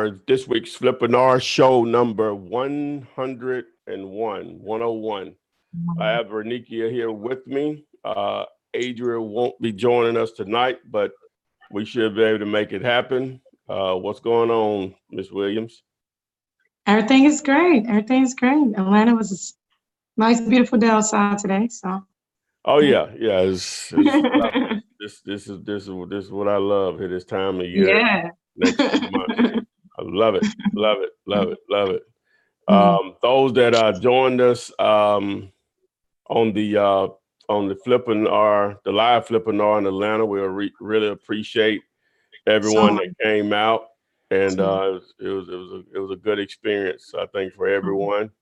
for this week's Flippinar show number 101. I have Vernikia here with me. Adria won't be joining us tonight, but we should be able to make it happen. What's going on, Ms. Williams? Everything is great. Everything's great. Atlanta was a nice, beautiful day outside today. So. Oh yeah. This is what I love here this time of year. Yeah. Next few months. I love it. Those that joined us on the Flippinar, the live Flippinar in Atlanta, we really appreciate everyone that came out, and it was a good experience, I think, for everyone.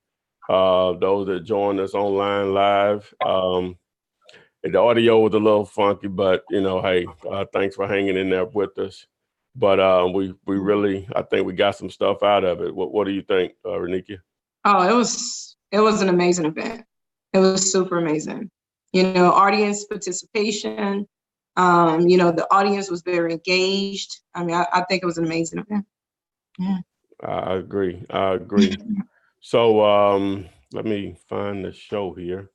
Those that joined us online live. The audio was a little funky, but hey, thanks for hanging in there with us. But we really, I think we got some stuff out of it. What do you think, Renika? Oh, it was an amazing event. It was super amazing. Audience participation. The audience was very engaged. I mean, I think it was an amazing event. Yeah. I agree. So let me find the show here,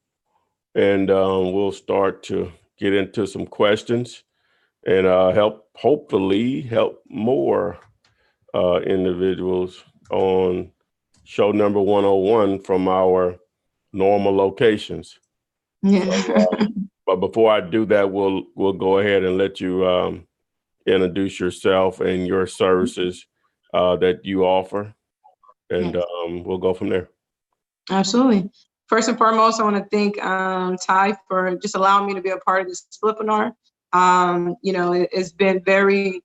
and we'll start to get into some questions and hopefully help more individuals on show number 101 from our normal locations. Yeah. So, but before I do that, we'll go ahead and let you introduce yourself and your services that you offer, and we'll go from there. Absolutely. First and foremost, I want to thank Ty for just allowing me to be a part of this Flippinar. It's been very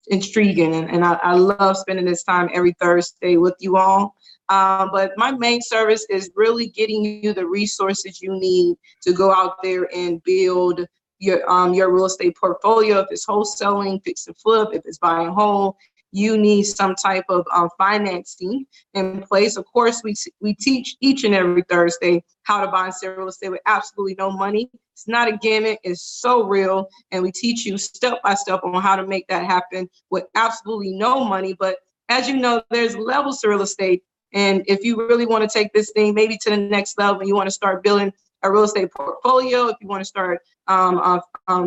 intriguing, and I love spending this time every Thursday with you all. But my main service is really getting you the resources you need to go out there and build your real estate portfolio. If it's wholesaling, fix and flip, if it's buying whole, you need some type of financing in place. Of course, we teach each and every Thursday how to buy and sell real estate with absolutely no money. It's not a gimmick, it's so real. And we teach you step by step on how to make that happen with absolutely no money. But as you know, there's levels to real estate. And if you really want to take this thing maybe to the next level, you want to start building a real estate portfolio, if you want to start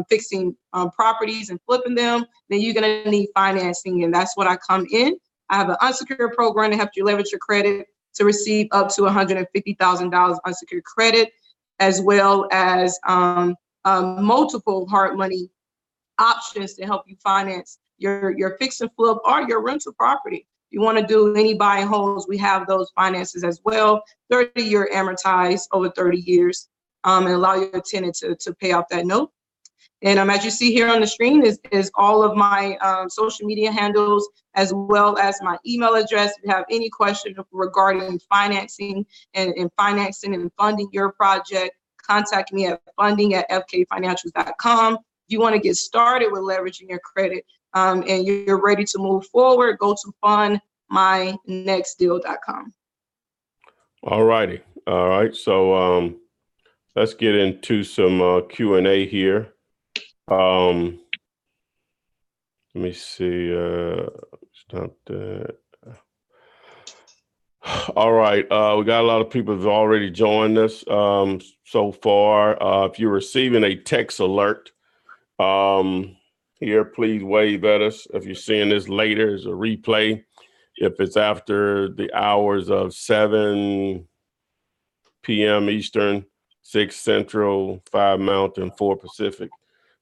fixing properties and flipping them, then you're going to need financing. And that's what I come in. I have an unsecured program to help you leverage your credit to receive up to $150,000 unsecured credit, as well as multiple hard money options to help you finance your fix and flip or your rental property. If you want to do any buy and holds, we have those finances as well. 30-year amortized over 30 years and allow your tenant to pay off that note. And as you see here on the screen is all of my social media handles, as well as my email address. If you have any question regarding financing and financing and funding your project, contact me at funding@fkfinancials.com. If you want to get started with leveraging your credit, and you're ready to move forward, go to fundmynextdeal.com. All righty. All right. So let's get into some Q&A here. Let me see. Stop that. All right. We got a lot of people who've already joined us so far. If you're receiving a text alert, here, please wave at us. If you're seeing this later, it's a replay. If it's after the hours of 7 p.m. Eastern, 6 Central, 5 Mountain, 4 Pacific.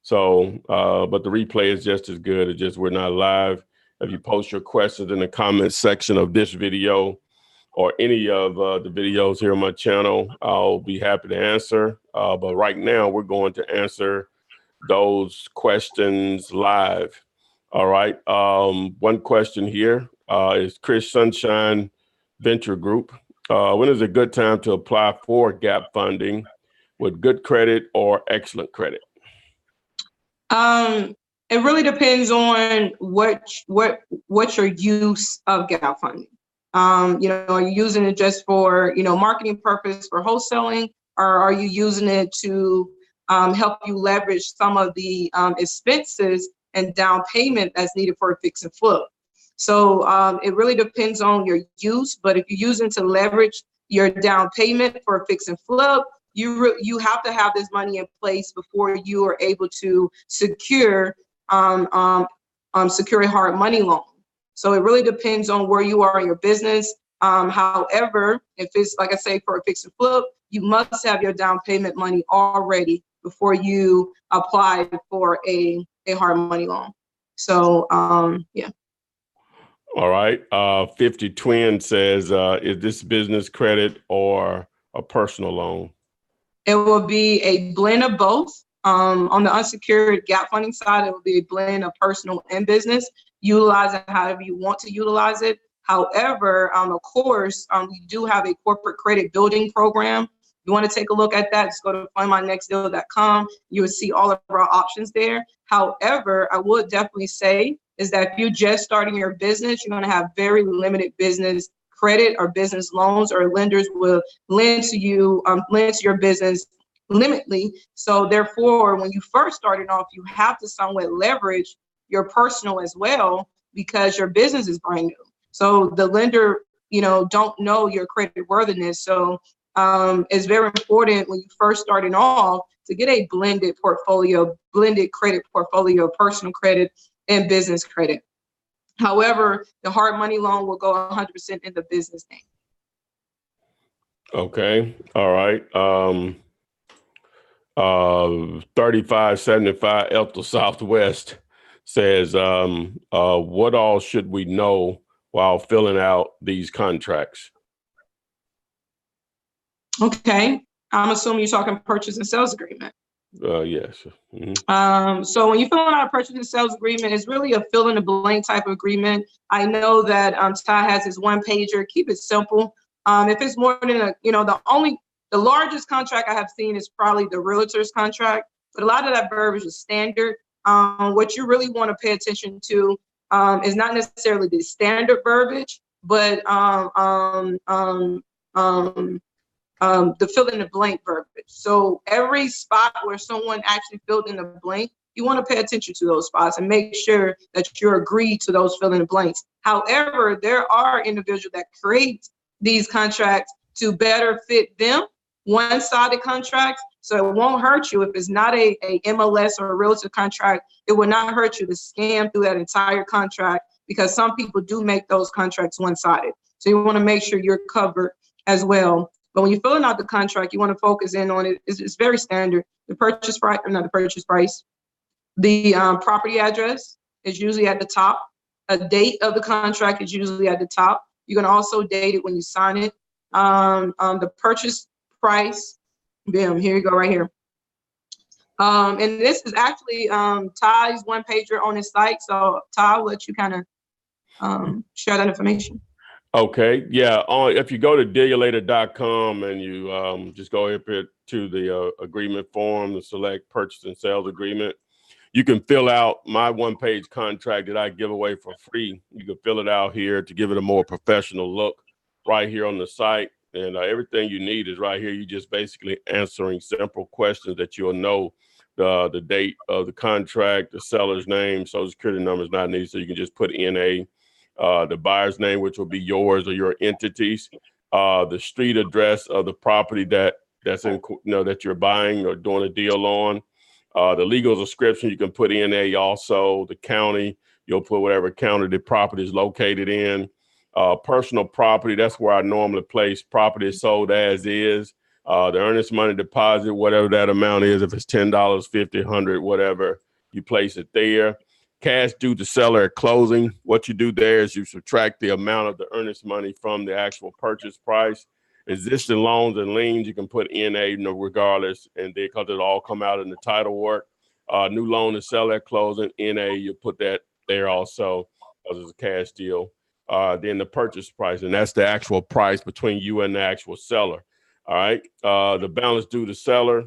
So, but the replay is just as good. It's just we're not live. If you post your questions in the comments section of this video or any of the videos here on my channel, I'll be happy to answer. But right now, we're going to answer those questions live. All right. One question here is Chris Sunshine Venture Group. When is a good time to apply for gap funding with good credit or excellent credit? It really depends on what your use of gap funding. Are you using it just for marketing purpose for wholesaling, or are you using it to help you leverage some of the expenses and down payment that's needed for a fix and flip? So it really depends on your use, but if you're using to leverage your down payment for a fix and flip, you have to have this money in place before you are able to secure secure a hard money loan. So it really depends on where you are in your business. However, if it's like I say for a fix and flip, you must have your down payment money already before you apply for a hard money loan. So yeah. All right. 50 Twin says, is this business credit or a personal loan? It will be a blend of both. On the unsecured gap funding side, it will be a blend of personal and business. Utilize it however you want to utilize it. However, of course, we do have a corporate credit building program. You want to take a look at that, just go to findmynextdeal.com. You will see all of our options there. However, I would definitely say is that if you're just starting your business, you're going to have very limited business credit or business loans, or lenders will lend to you, lend to your business limitly. So therefore, when you first started off, you have to somewhat leverage your personal as well, because your business is brand new. So the lender, don't know your credit worthiness. So it's very important when you first starting off to get a blended credit portfolio, personal credit and business credit. However, the hard money loan will go 100% in the business name. Okay. All right. 3575 Elta Southwest says, what all should we know while filling out these contracts? Okay. I'm assuming you're talking purchase and sales agreement. Yes. So when you fill out a purchase and sales agreement, it's really a fill in the blank type of agreement. I know that Ty has his one pager. Keep it simple. If it's more than the largest contract I have seen is probably the realtor's contract, but a lot of that verbiage is standard. What you really want to pay attention to is not necessarily the standard verbiage, but the fill in the blank verbiage. So every spot where someone actually filled in the blank, you want to pay attention to those spots and make sure that you're agreed to those fill in the blanks. However, there are individuals that create these contracts to better fit them, one-sided contracts. So it won't hurt you if it's not a MLS or a realtor contract. It will not hurt you to scan through that entire contract, because some people do make those contracts one-sided. So you want to make sure you're covered as well. But when you're filling out the contract, you want to focus in on it. It's very standard. The purchase price, or not the purchase price. The property address is usually at the top. A date of the contract is usually at the top. You can also date it when you sign it. The purchase price, bam, here you go right here. And this is actually Ty's one pager on his site. So Ty, I'll let you kind of share that information. Okay, yeah. If you go to dealyoulater.com and you just go up here to the agreement form and select purchase and sales agreement, you can fill out my one-page contract that I give away for free. You can fill it out here to give it a more professional look right here on the site. And everything you need is right here. You just basically answering simple questions that you'll know. The date of the contract, the seller's name, social security number is not needed. So you can just put NA. The buyer's name, which will be yours or your entities, the street address of the property that's in, that you're buying or doing a deal on, the legal description, you can put NA also, the county, you'll put whatever county the property is located in, personal property, that's where I normally place property sold as is, the earnest money deposit, whatever that amount is, if it's $10, $50, $100, whatever, you place it there. Cash due to seller at closing. What you do there is you subtract the amount of the earnest money from the actual purchase price. Existing loans and liens, you can put NA regardless, and because it all come out in the title work. New loan to seller at closing, NA, you put that there also because it's a cash deal. Then the purchase price, and that's the actual price between you and the actual seller. All right. The balance due to seller,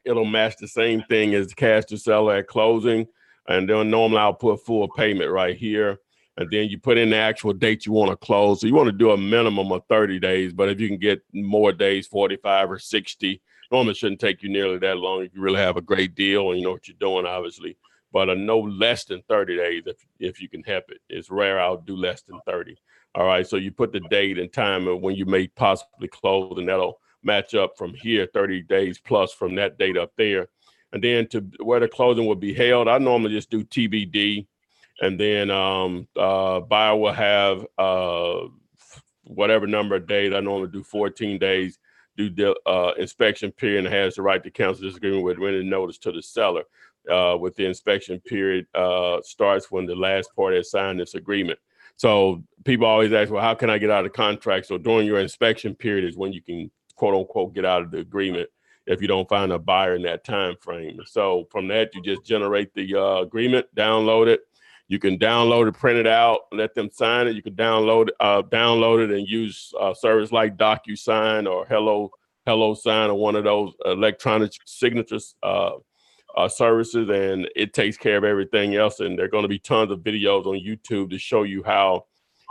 it'll match the same thing as cash to seller at closing. And then normally I'll put full payment right here. And then you put in the actual date you want to close. So you want to do a minimum of 30 days, but if you can get more days, 45 or 60, normally it shouldn't take you nearly that long if you really have a great deal and you know what you're doing, obviously. but no less than 30 days if you can help it. It's rare I'll do less than 30. All right, so you put the date and time of when you may possibly close, and that'll match up from here 30 days plus from that date up there. And then to where the closing will be held, I normally just do TBD. And then buyer will have whatever number of days. I normally do 14 days, do the inspection period, and has the right to cancel this agreement with written notice to the seller. With the inspection period starts when the last party has signed this agreement. So people always ask, well, how can I get out of the contract? So during your inspection period is when you can, quote unquote, get out of the agreement if you don't find a buyer in that time frame. So from that, you just generate the agreement, download it. You can download it, print it out, let them sign it. You can download it and use a service like DocuSign or Hello Sign or one of those electronic signatures services, and it takes care of everything else. And there are going to be tons of videos on YouTube to show you how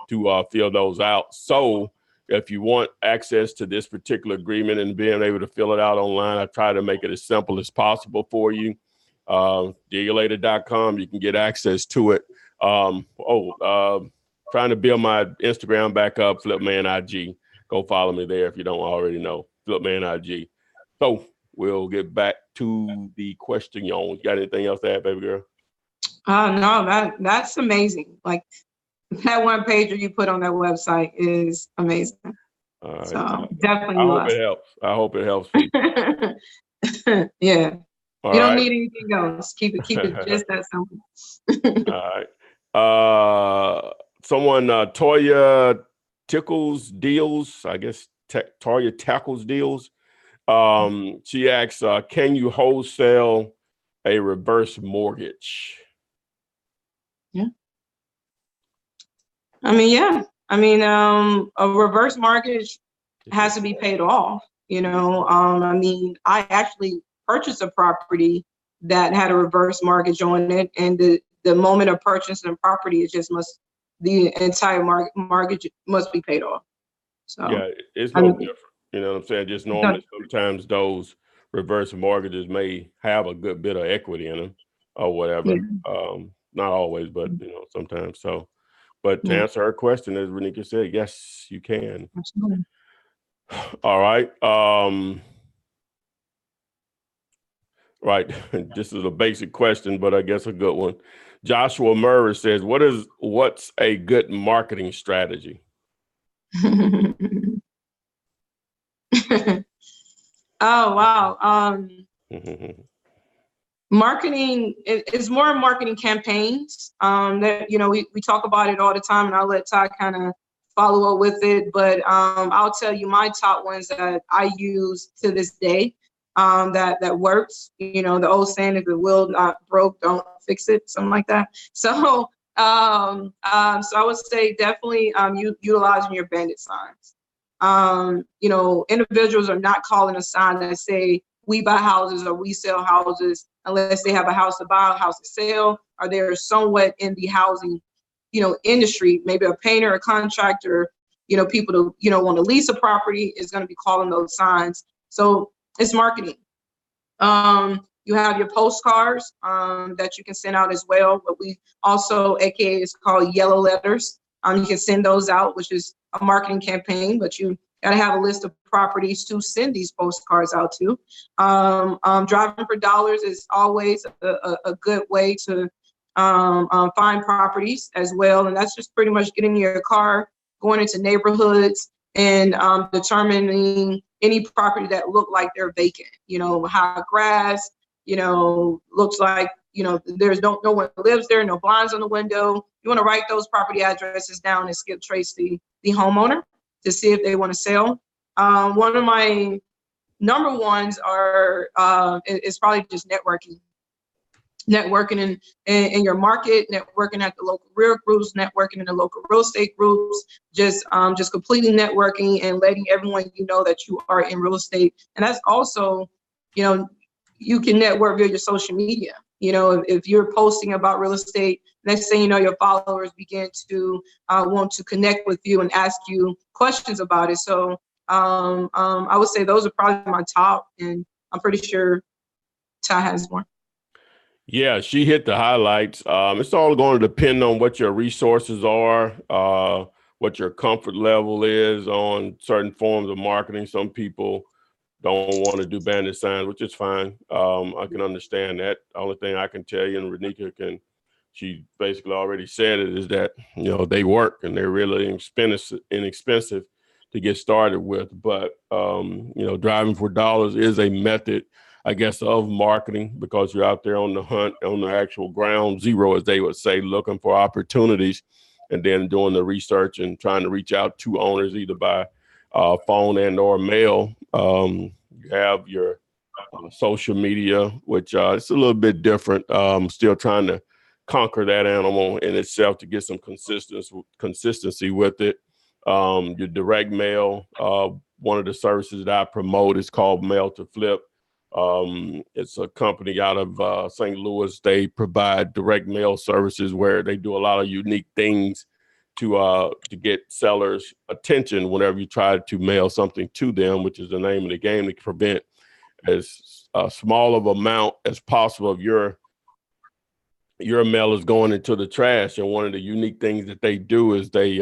to fill those out. So if you want access to this particular agreement and being able to fill it out online, I try to make it as simple as possible for you. Dealulator.com, you can get access to it. Trying to build my Instagram back up, Flipman IG. Go follow me there if you don't already know, Flipman IG. So we'll get back to the question. You got anything else to add, baby girl? No, that's amazing. Like that one pager you put on that website is amazing. All right. So definitely. I hope it helps people. Yeah. All you don't right. need anything else. Keep it just that simple. All right. Someone, Toya Tickles Deals, I guess Toya Tackles Deals. She asks, can you wholesale a reverse mortgage? Yeah. Yeah. A reverse mortgage has to be paid off. I actually purchased a property that had a reverse mortgage on it, and the moment of purchasing the property, the entire mortgage must be paid off. So yeah, it's no different. You know what I'm saying? Just normally sometimes those reverse mortgages may have a good bit of equity in them or whatever. Yeah. Not always, but sometimes. So, but to answer her question, as Renika said, yes, you can. Absolutely. All right. Right. This is a basic question, but I guess a good one. Joshua Murray says, what's a good marketing strategy? Oh, wow. Marketing is more marketing campaigns that, we talk about it all the time, and I'll let Todd kind of follow up with it. But I'll tell you my top ones that I use to this day that works. The old saying, if it will not broke, don't fix it, something like that. So so I would say definitely utilizing your Bandit signs. Individuals are not calling a sign that say we buy houses or we sell houses unless they have a house to buy, a house to sell, or they're somewhat in the housing, industry, maybe a painter, a contractor, people to, want to lease a property is going to be calling those signs. So it's marketing. You have your postcards that you can send out as well, but we also, AKA, is called yellow letters. You can send those out, which is a marketing campaign, but you got to have a list of properties to send these postcards out to. Driving for dollars is always a good way to find properties as well. And that's just pretty much getting in your car, going into neighborhoods, and determining any property that look like they're vacant, high grass, looks like, there's no one lives there, no blinds on the window. You want to write those property addresses down and skip trace the homeowner to see if they want to sell. One of my number ones is probably just networking in your market, networking at the local real groups, networking in the local real estate groups, just completely networking and letting everyone that you are in real estate. And that's also, you can network via your social media. If you're posting about real estate, next thing you know, your followers begin to want to connect with you and ask you questions about it. So I would say those are probably my top, and I'm pretty sure Ty has more. Yeah, she hit the highlights. It's all going to depend on what your resources are, what your comfort level is on certain forms of marketing. Some people don't want to do bandit signs, which is fine. I can understand that. The only thing I can tell you, and Renika can, she basically already said it, is that, they work and they're really inexpensive to get started with. But, driving for dollars is a method, I guess, of marketing, because you're out there on the hunt, on the actual ground zero, as they would say, looking for opportunities, and then doing the research and trying to reach out to owners either by phone and or mail. You have your social media, which it's a little bit different. Still trying to conquer that animal in itself to get some consistency with it. Your direct mail, one of the services that I promote is called Mail to Flip. It's a company out of St. Louis. They provide direct mail services where they do a lot of unique things to get sellers' attention whenever you try to mail something to them, which is the name of the game, to prevent as small of amount as possible of your mail is going into the trash. And one of the unique things that they do is they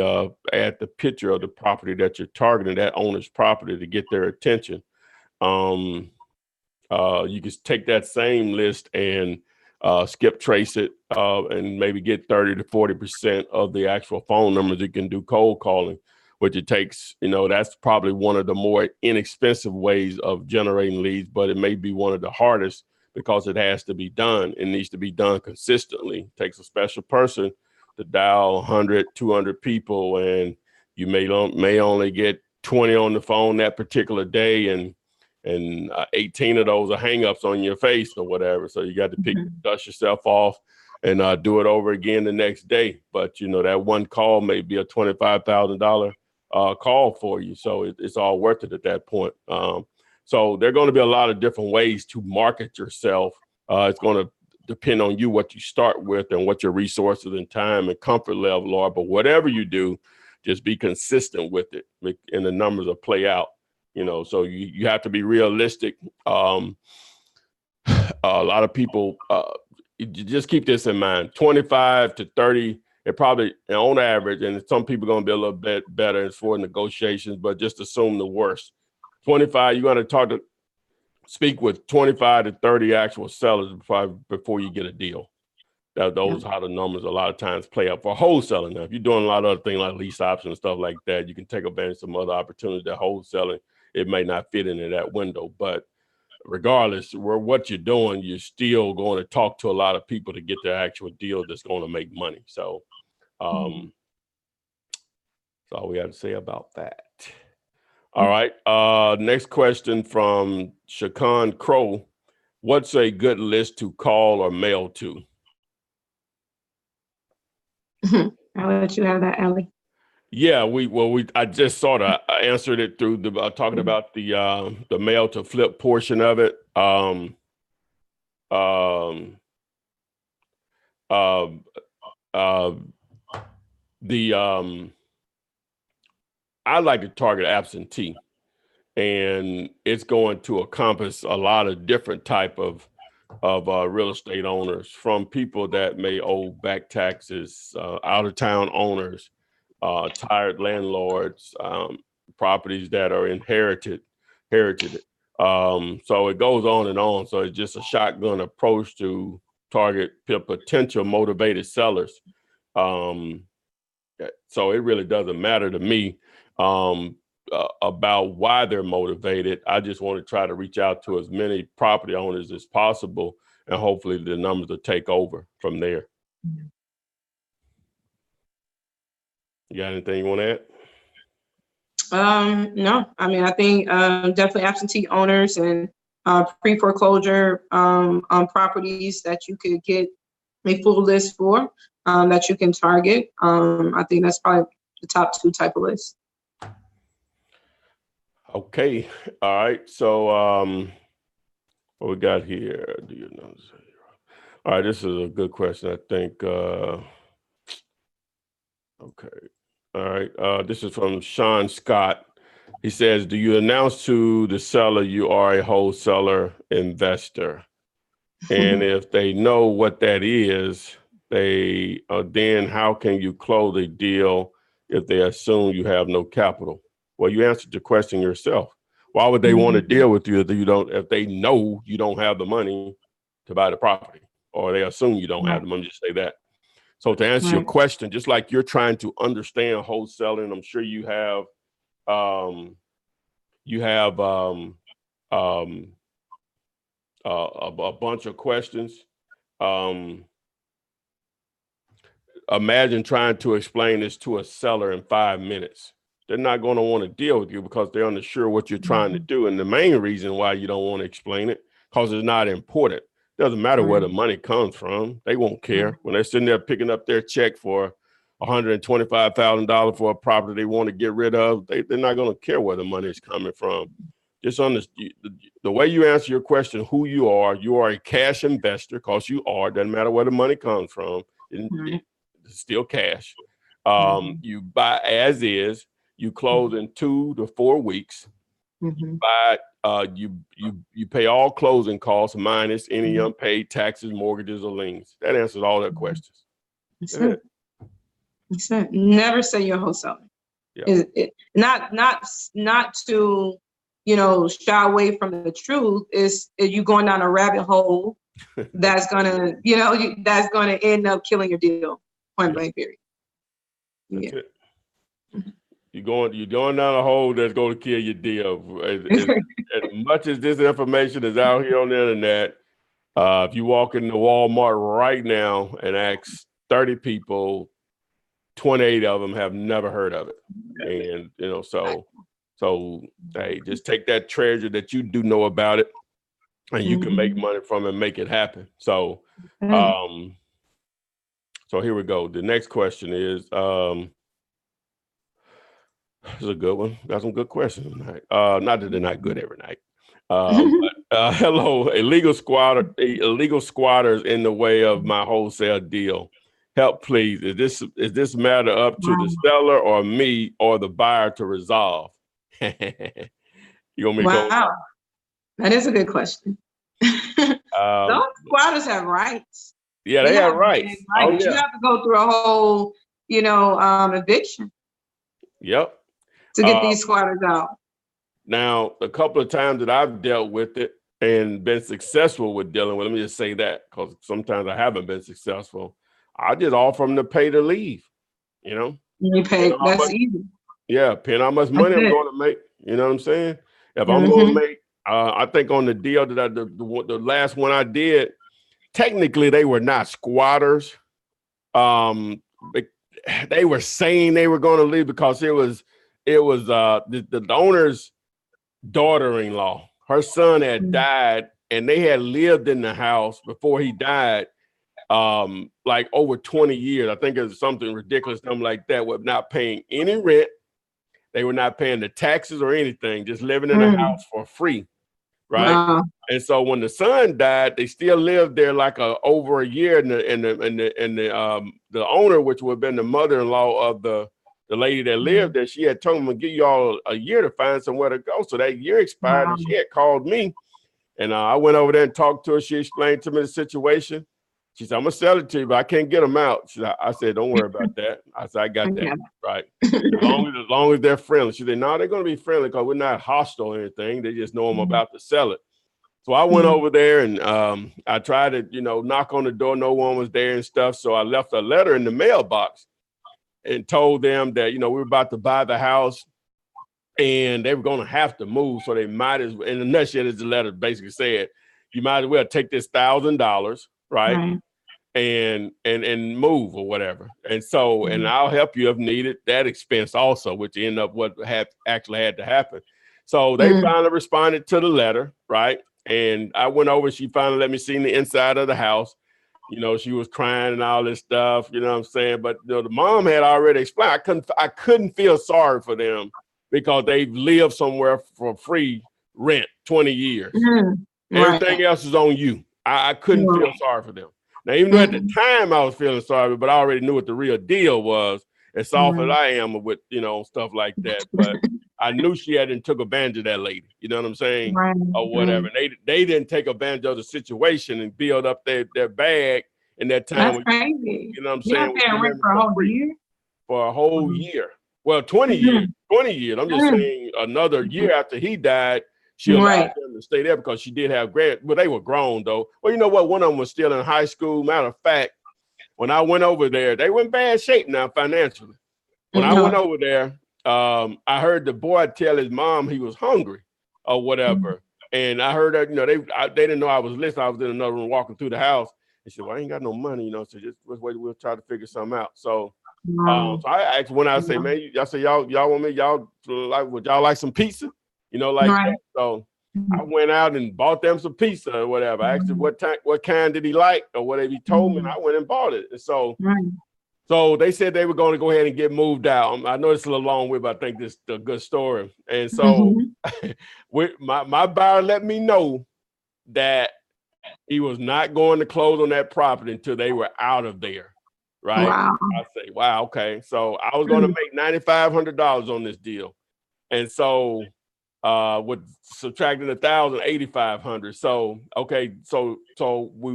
add the picture of the property that you're targeting, that owner's property, to get their attention. You can take that same list and skip trace it and maybe get 30 to 40% of the actual phone numbers. You can do cold calling, which it takes, that's probably one of the more inexpensive ways of generating leads, but it may be one of the hardest because it has to be done. It needs to be done consistently. It takes a special person to dial 100, 200 people, and you may only get 20 on the phone that particular day, and 18 of those are hangups on your face or whatever. So you got to dust yourself off and do it over again the next day. But, that one call may be a $25,000 call for you. So it's all worth it at that point. So there are going to be a lot of different ways to market yourself. It's going to depend on you, what you start with and what your resources and time and comfort level are. But whatever you do, just be consistent with it, and the numbers will play out. So you have to be realistic. A lot of people, you just keep this in mind, 25 to 30, it probably on average, and some people are going to be a little bit better as for negotiations, but just assume the worst. 25, you're going to speak with 25 to 30 actual sellers before you get a deal. Those are how the numbers a lot of times play out for wholesaling. Now, if you're doing a lot of other things like lease options and stuff like that, you can take advantage of some other opportunities that wholesaling, it may not fit into that window. But regardless of what you're doing, you're still going to talk to a lot of people to get the actual deal that's going to make money. So that's all we have to say about that. All right. Next question from Shakan Crow. What's a good list to call or mail to? I'll let you have that, Allie. Yeah, I just sort of answered it through talking about the mail to flip portion of it. I like to target absentee, and it's going to encompass a lot of different type of real estate owners, from people that may owe back taxes, out of town owners, tired landlords, properties that are inherited. So it goes on and on. So it's just a shotgun approach to target potential motivated sellers. So it really doesn't matter to me about why they're motivated. I just want to try to reach out to as many property owners as possible, and hopefully the numbers will take over from there. You got anything you want to add? No, I mean, I think definitely absentee owners and pre-foreclosure on properties that you could get a full list for, that you can target. I think that's probably the top two type of lists. Okay. All right. So what we got here? Do you know? All right. This is a good question, I think. Okay. All right. This is from Sean Scott. He says, do you announce to the seller you are a wholesaler investor? And if they know what that is, then how can you close a deal if they assume you have no capital? Well, you answered the question yourself. Why would they want to deal with you if they know you don't have the money to buy the property, or they assume you don't have the money? Just say that. So to answer your question, just like you're trying to understand wholesaling, I'm sure you have a bunch of questions. Imagine trying to explain this to a seller in 5 minutes. They're not going to want to deal with you because they're unsure what you're trying to do. And the main reason why you don't want to explain it, because it's not important. Doesn't matter where the money comes from. They won't care. When they're sitting there picking up their check for $125,000 for a property they want to get rid of, they're not going to care where the money is coming from. Just understand the way you answer your question, who you are a cash investor, because you are. Doesn't matter where the money comes from. It's still cash. You buy as is. You close in 2 to 4 weeks. You buy. You pay all closing costs minus any unpaid taxes, mortgages, or liens. That answers all their questions. That's it. Never say you're wholesaling. Not to shy away from the truth. Is you going down a rabbit hole that's gonna that's gonna end up killing your deal. Point blank period. That's it. You're going down a hole that's going to kill your deal. As much as this information is out here on the internet, if you walk into Walmart right now and ask 30 people, 28 of them have never heard of it. And so hey, just take that treasure that you do know about it, and you can make money from it and make it happen. So so here we go. The next question is. This is a good one. Got some good questions tonight. Not that they're not good every night. Hello, illegal squatters in the way of my wholesale deal. Help, please. Is this matter up to the seller or me or the buyer to resolve? You want me to go? Wow, that is a good question. Those squatters have rights. Yeah, they have rights. Oh, yeah. You have to go through a whole, eviction. Yep. To get these squatters out. Now, a couple of times that I've dealt with it and been successful with dealing with, let me just say that, because sometimes I haven't been successful. I just offer them to pay to leave, You pay, that's easy. Yeah, paying how much money I'm going to make. You know what I'm saying? If I'm going to make, I think on the deal that the last one I did, technically they were not squatters. They were saying they were going to leave because it was the owner's daughter-in-law. Her son had died, and they had lived in the house before he died, like over 20 years. I think it was something ridiculous, something like that, with not paying any rent. They were not paying the taxes or anything, just living in the house for free, right? Wow. And so when the son died, they still lived there like over a year. And the owner, which would have been the mother-in-law of the lady that lived there, she had told them to give y'all a year to find somewhere to go. So that year expired, and she had called me, and I went over there and talked to her. She explained to me the situation. She said, "I'm gonna sell it to you, but I can't get them out." I said, "Don't worry about that." I said, "I got that, right? As long as they're friendly." She said, "No, they're gonna be friendly because we're not hostile or anything. They just know I'm about to sell it." So I went over there and I tried to, knock on the door. No one was there and stuff. So I left a letter in the mailbox and told them that, we were about to buy the house and they were going to have to move. So they might as well, in a nutshell, as the letter basically said, you might as well take this $1,000, right? And move or whatever. And so, and I'll help you if needed, that expense also, which ended up what actually had to happen. So they finally responded to the letter, right? And I went over, she finally let me see the inside of the house. She was crying and all this stuff, you know what I'm saying? But the mom had already explained. I couldn't feel sorry for them because they've lived somewhere for free rent 20 years. Everything else is on you. I couldn't feel sorry for them. Now, even though at the time I was feeling sorry, but I already knew what the real deal was, as soft as I am with, stuff like that. But I knew she hadn't took advantage of that lady. You know what I'm saying? Right. Or whatever. And they didn't take advantage of the situation and build up their bag in that time. That's crazy. You know what I'm You're saying? not paying rent for a whole year? For a whole year. Well, 20 years. 20 years. I'm just saying another year after he died, she allowed them to stay there because she did have grant. Well, they were grown though. Well, you know what? One of them was still in high school. Matter of fact, when I went over there, they were in bad shape now financially. When I went over there, I heard the boy tell his mom he was hungry or whatever. And I heard that, you know, they didn't know I was listening. I was in another room walking through the house. They said, well, I ain't got no money, you know, so just wait, we'll try to figure something out. So, so I asked when I say, man, I say, y'all want me, would y'all like some pizza? You know, like that. So I went out and bought them some pizza or whatever. I asked him what kind did he like or whatever he told me, and I went and bought it. And so, so they said they were going to go ahead and get moved out. I know it's a little long way, but I think this is a good story. And so my buyer let me know that he was not going to close on that property until they were out of there. Right. Wow. I say, wow, okay. So I was going to make $9,500 on this deal. And so with subtracting 1,000, 8,500. So, okay. So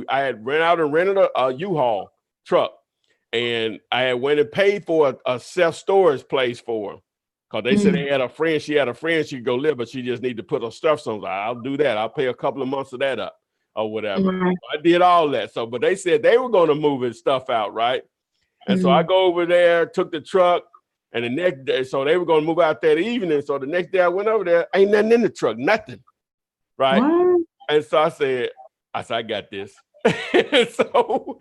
I had rented a U-Haul truck, and I had went and paid for a self-storage place for him. Cause they said they had a friend, she could go live, but she just need to put her stuff somewhere. I'll do that. I'll pay a couple of months of that up or whatever. So I did all that. So, but they said they were going to move his stuff out. Right. And so I go over there, took the truck, and the next day, so they were going to move out that evening. So the next day I went over there, ain't nothing in the truck, nothing. Right. What? And so I said, I got this. so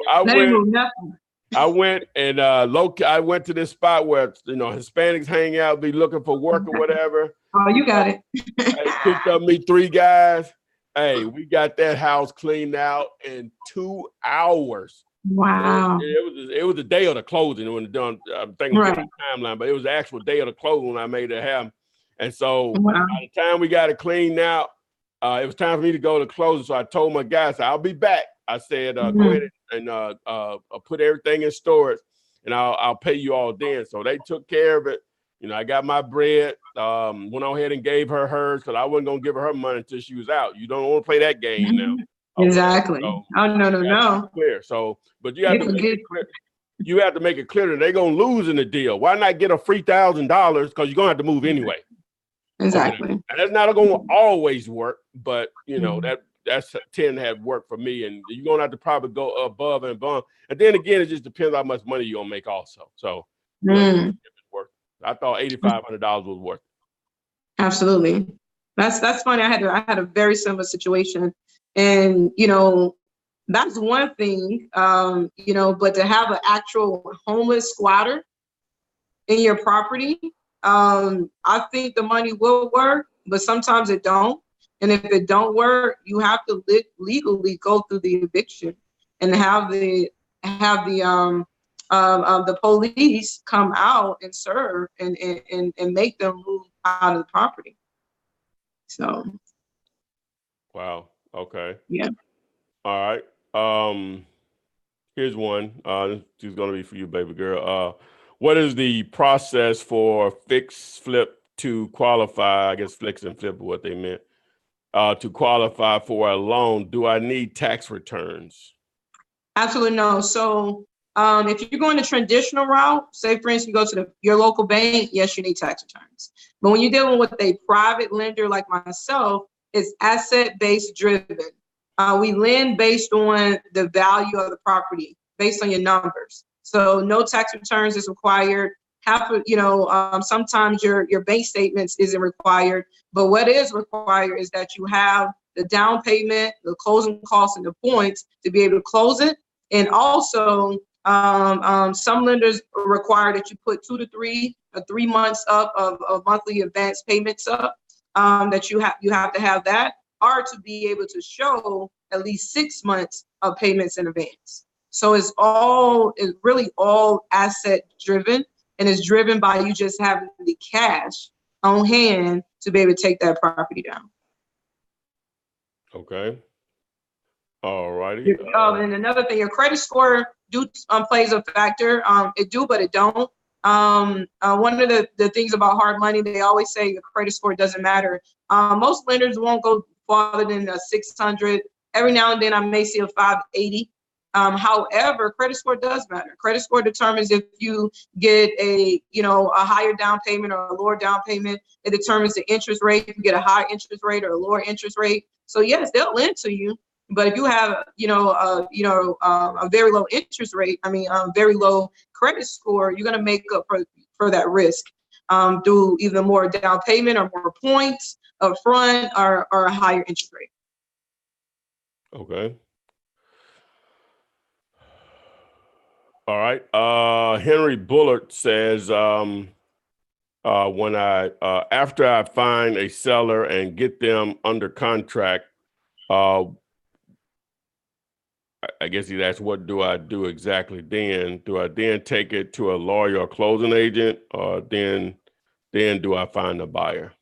I went and I went to this spot where, you know, Hispanics hang out, be looking for work or whatever. Oh, you got it. I picked up me 3 guys. Hey, we got that house cleaned out in 2 hours. Wow. It was the day of the closing when done. I'm thinking of the timeline, but it was the actual day of the closing when I made it happen. And so by the time we got it cleaned out, it was time for me to go to closing. So I told my guys, I'll be back. I said, go ahead and put everything in storage, and I'll pay you all then. So they took care of it. You know, I got my bread, went on ahead and gave her hers because I wasn't going to give her money until she was out. You don't want to play that game now. Exactly. So, no. Clear. So, but you have to make it clear. You have to make it clear that they're going to lose in the deal. Why not get a free $1,000 because you're going to have to move anyway. Exactly. And that's not going to always work, but you know, that's tend to have worked for me, and you're going to have to probably go above and beyond. And then again, it just depends how much money you're going to make also. So if it's worth it. I thought $8,500 was worth it. Absolutely. That's funny. I had a very similar situation. And, you know, that's one thing, you know, but to have an actual homeless squatter in your property, I think the money will work, but sometimes it don't. And if it don't work, you have to legally go through the eviction and have the police come out and serve and make them move out of the property. So. Wow. Okay. Yeah. All right. Here's one. This is going to be for you, baby girl. What is the process for fix flip to qualify? I guess fix and flip are what they meant. To qualify for a loan, do I need tax returns? Absolutely no. So if you're going the traditional route, say for instance, you go to your local bank, yes, you need tax returns. But when you're dealing with a private lender like myself, it's asset-based driven. We lend based on the value of the property, based on your numbers. So no tax returns is required. Sometimes your bank statements isn't required, but what is required is that you have the down payment, the closing costs, and the points to be able to close it. And also, some lenders require that you put 2 to 3 or 3 months up of monthly advance payments up. That you have to have that, or to be able to show at least 6 months of payments in advance. So it's really all asset driven, and it's driven by you just having the cash on hand to be able to take that property down. Okay. All righty. And another thing, your credit score plays a factor. It do, but it don't. One of the things about hard money, they always say your credit score doesn't matter. Most lenders won't go farther than a 600. Every now and then I may see a 580. However, credit score does matter. Credit score determines if you get a higher down payment or a lower down payment. It determines the interest rate. If you get a high interest rate or a lower interest rate. So yes, they'll lend to you, but if you have a very low interest rate, very low credit score, you're going to make up for that risk through either more down payment or more points up front or a higher interest rate. Okay. All right. Henry Bullard says, when after I find a seller and get them under contract, I guess he asked, what do I do exactly then? Do I then take it to a lawyer or closing agent, or then do I find a buyer?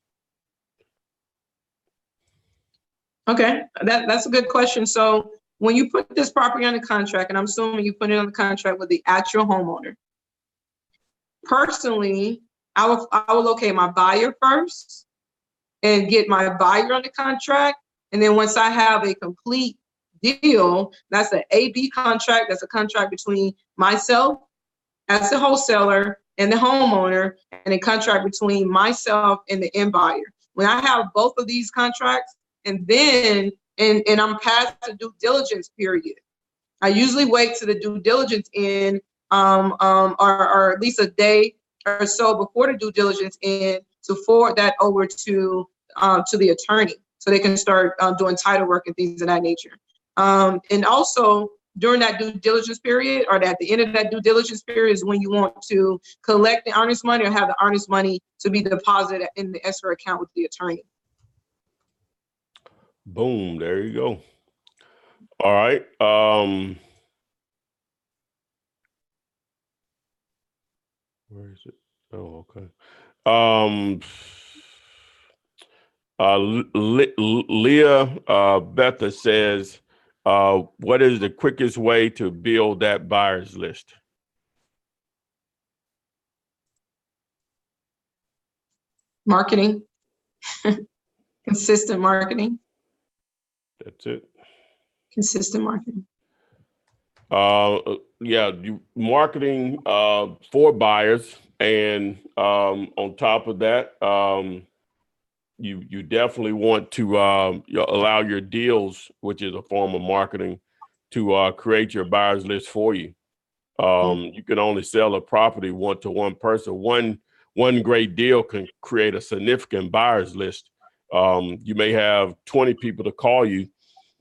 Okay, that's a good question. So when you put this property under contract, and I'm assuming you put it on the contract with the actual homeowner, personally, I will locate my buyer first and get my buyer on the contract. And then once I have a complete deal, that's an A-B contract. That's a contract between myself as a wholesaler and the homeowner, and a contract between myself and the end buyer. When I have both of these contracts, and then and I'm past the due diligence period, I usually wait to the due diligence end, or at least a day or so before the due diligence end, to forward that over to the attorney so they can start doing title work and things of that nature. And also during that due diligence period, or at the end of that due diligence period, is when you want to collect the earnest money or have the earnest money to be deposited in the escrow account with the attorney. Boom, there you go. All right. Where is it? Oh, okay. Leah Betha says, what is the quickest way to build that buyer's list? Marketing. Consistent marketing. That's it. Consistent marketing. Marketing for buyers, and on top of that, you definitely want to allow your deals, which is a form of marketing, to create your buyers list for you. You can only sell a property to one person. One great deal can create a significant buyers list. You may have 20 people to call you,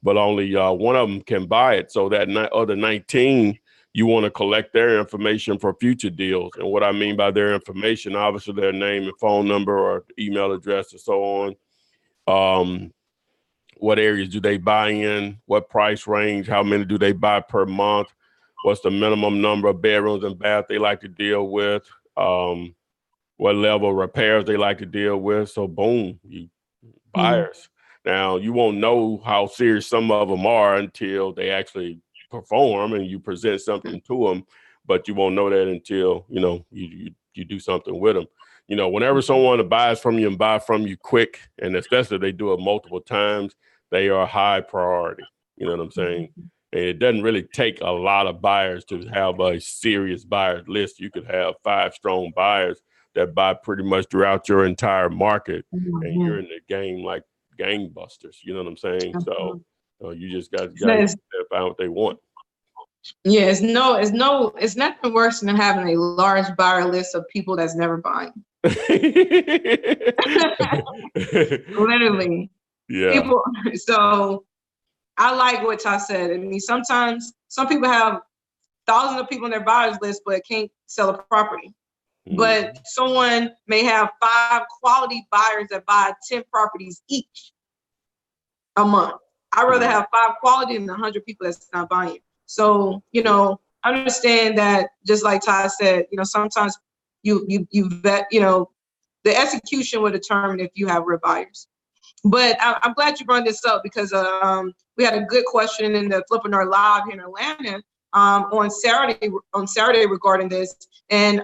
but only one of them can buy it. So that other 19, you want to collect their information for future deals. And what I mean by their information, obviously their name and phone number or email address and so on. What areas do they buy in? What price range? How many do they buy per month? What's the minimum number of bedrooms and bath they like to deal with? What level of repairs they like to deal with? So boom, buyers. Now, you won't know how serious some of them are until they actually perform and you present something to them, but you won't know that until, you do something with them. Whenever someone buys from you and buy from you quick, and especially if they do it multiple times, they are high priority. You know what I'm saying? And it doesn't really take a lot of buyers to have a serious buyer list. You could have 5 strong buyers that buy pretty much throughout your entire market, and you're in the game like gangbusters. You know what I'm saying? So you just got to find what they want. Yeah, it's nothing worse than having a large buyer list of people that's never buying. Literally. Yeah. People, so I like what Ty said. I mean, sometimes some people have thousands of people on their buyers list, but can't sell a property. But someone may have 5 quality buyers that buy 10 properties each a month. I'd rather have 5 quality than 100 people that's not buying. So, I understand that, just like Ty said, sometimes you vet, the execution will determine if you have real buyers. But I'm glad you brought this up, because we had a good question in the Flippinar Live here in Atlanta on Saturday regarding this. And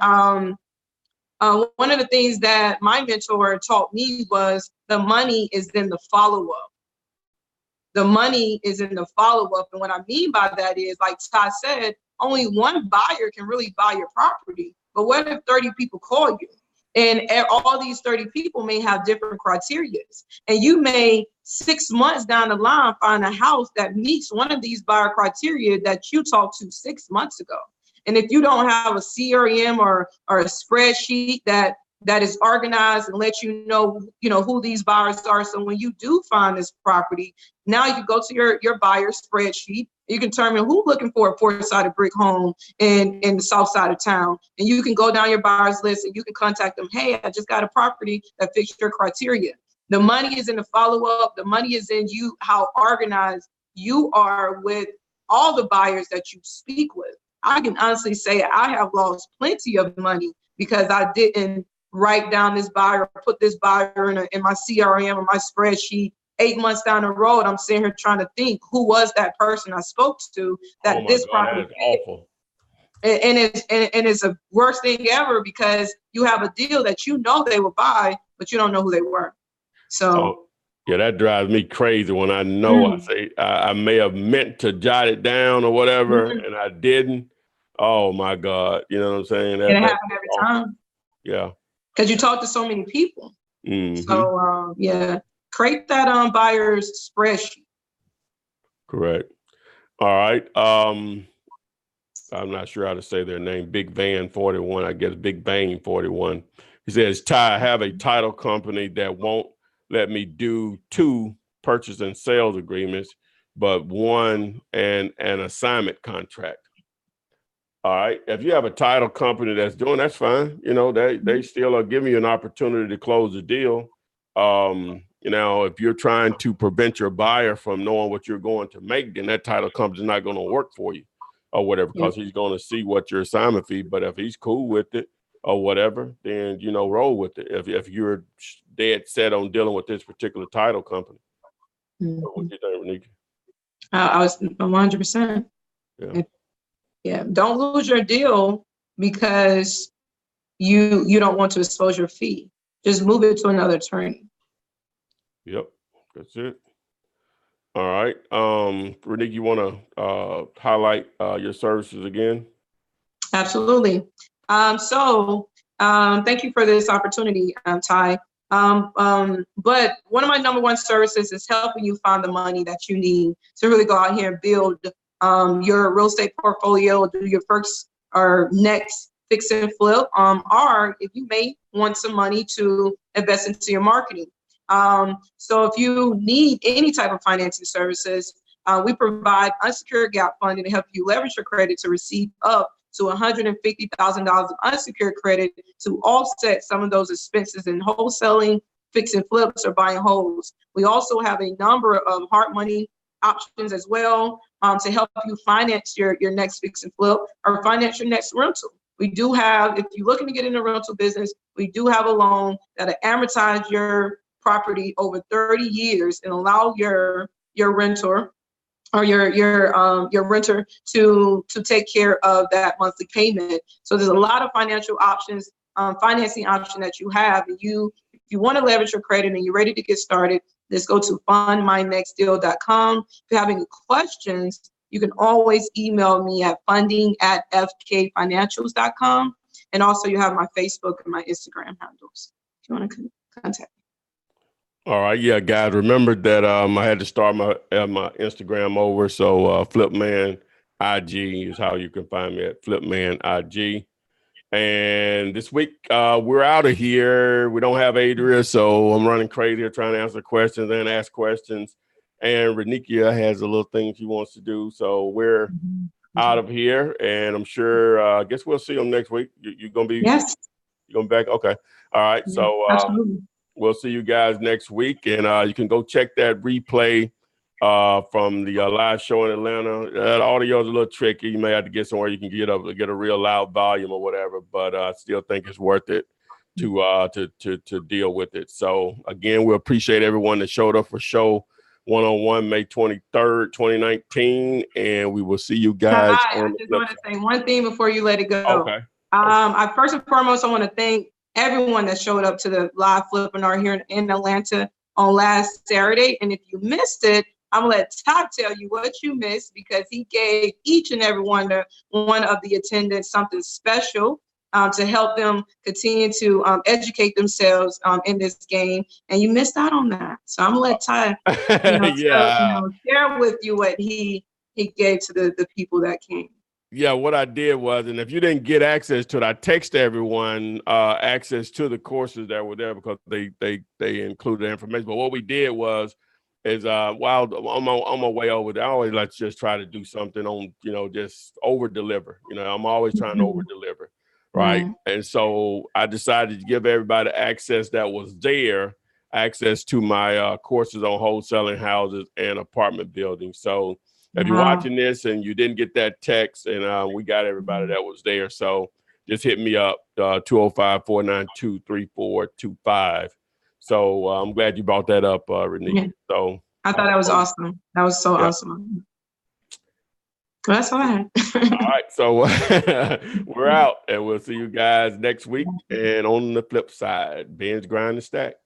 one of the things that my mentor taught me was the money is in the follow-up. The money is in the follow-up. And what I mean by that is, like Ty said, only one buyer can really buy your property. But what if 30 people call you? And all these 30 people may have different criteria. And you may 6 months down the line find a house that meets one of these buyer criteria that you talked to 6 months ago. And if you don't have a CRM or a spreadsheet that is organized and let you know who these buyers are. So when you do find this property, now you go to your buyer spreadsheet. You can determine who's looking for a 4-sided brick home in the south side of town. And you can go down your buyers list and you can contact them. Hey, I just got a property that fits your criteria. The money is in the follow-up. The money is in you, how organized you are with all the buyers that you speak with. I can honestly say I have lost plenty of money because I didn't write down this buyer, put this buyer in my CRM or my spreadsheet. 8 months down the road, I'm sitting here trying to think, who was that person I spoke to that this property that is awful. And it's a worst thing ever because you have a deal that you know they will buy, but you don't know who they were. So yeah, that drives me crazy when I know I say I may have meant to jot it down or whatever, and I didn't. Oh my God, you know what I'm saying? It happens every time. Yeah, because you talk to so many people. So yeah, create that buyer's spreadsheet. Correct. All right. I'm not sure how to say their name. Big Van 41, I guess Big Bang 41. He says, Ty, I have a title company that won't let me do 2 purchase and sales agreements, but 1 and an assignment contract. All right. If you have a title company that's doing, that's fine. They still are giving you an opportunity to close the deal. If you're trying to prevent your buyer from knowing what you're going to make, then that title company is not going to work for you or whatever, because he's going to see what your assignment fee. But if he's cool with it or whatever, then, roll with it. If you're dead set on dealing with this particular title company. What do you think, Renika? I was 100%. Yeah. Don't lose your deal because you don't want to expose your fee. Just move it to another attorney. Yep, that's it. All right. Renika, you want to highlight your services again? Absolutely. Thank you for this opportunity, Ty. But one of my number one services is helping you find the money that you need to really go out here and build your real estate portfolio, do your first or next fix and flip, or if you may want some money to invest into your marketing. So if you need any type of financing services, we provide unsecured gap funding to help you leverage your credit to receive up to $150,000 of unsecured credit to offset some of those expenses in wholesaling, fixing flips, or buying wholes. We also have a number of hard money options as well to help you finance your next fix and flip or finance your next rental. We do have, if you're looking to get in the rental business, we do have a loan that'll amortize your property over 30 years and allow your renter or your renter to take care of that monthly payment. So there's a lot of financial options, financing option that you have. And if you want to leverage your credit and you're ready to get started, let's go to fundmynextdeal.com. If you have any questions, you can always email me at funding@fkfinancials.com. And also you have my Facebook and my Instagram handles if you want to contact me. All right. Yeah, guys, remember that I had to start my Instagram over. So Flipman IG is how you can find me, at Flipman IG. And this week we're out of here. We don't have Adria, so I'm running crazy here trying to answer questions and ask questions. And Renika has a little thing she wants to do. So we're out of here. And I'm sure, I guess we'll see them next week. You're going to be Yes. You're going back? Okay. All right. Yeah, so absolutely. We'll see you guys next week. And you can go check that replay from the live show in Atlanta. That audio is a little tricky. You may have to get somewhere you can get a real loud volume or whatever, but I still think it's worth it to deal with it. So again, we appreciate everyone that showed up for show 101 May 23rd, 2019, and we will see you guys. I just want to say one thing before you let it go. Okay. I first and foremost, I want to thank everyone that showed up to the live Flippinar here in Atlanta on last Saturday. And if you missed it, I'm gonna let Todd tell you what you missed, because he gave each and every one of the attendants something special to help them continue to educate themselves in this game. And you missed out on that. So I'm gonna let Todd share with you what he gave to the people that came. Yeah, what I did was, and if you didn't get access to it, I texted everyone access to the courses that were there, because they included information. But what we did is while on my way over there, I always like to just try to do something on, just over deliver. I'm always trying to over deliver, right? And so I decided to give everybody access that was there, access to my courses on wholesaling houses and apartment buildings. So if you're watching this and you didn't get that text, and we got everybody that was there, so just hit me up, 205-492-3425. So I'm glad you brought that up, Renee. Yeah. So I thought that was awesome. That was so awesome. Well, that's all I had. All right, so we're out, and we'll see you guys next week. And on the flip side, binge, grind, and stack.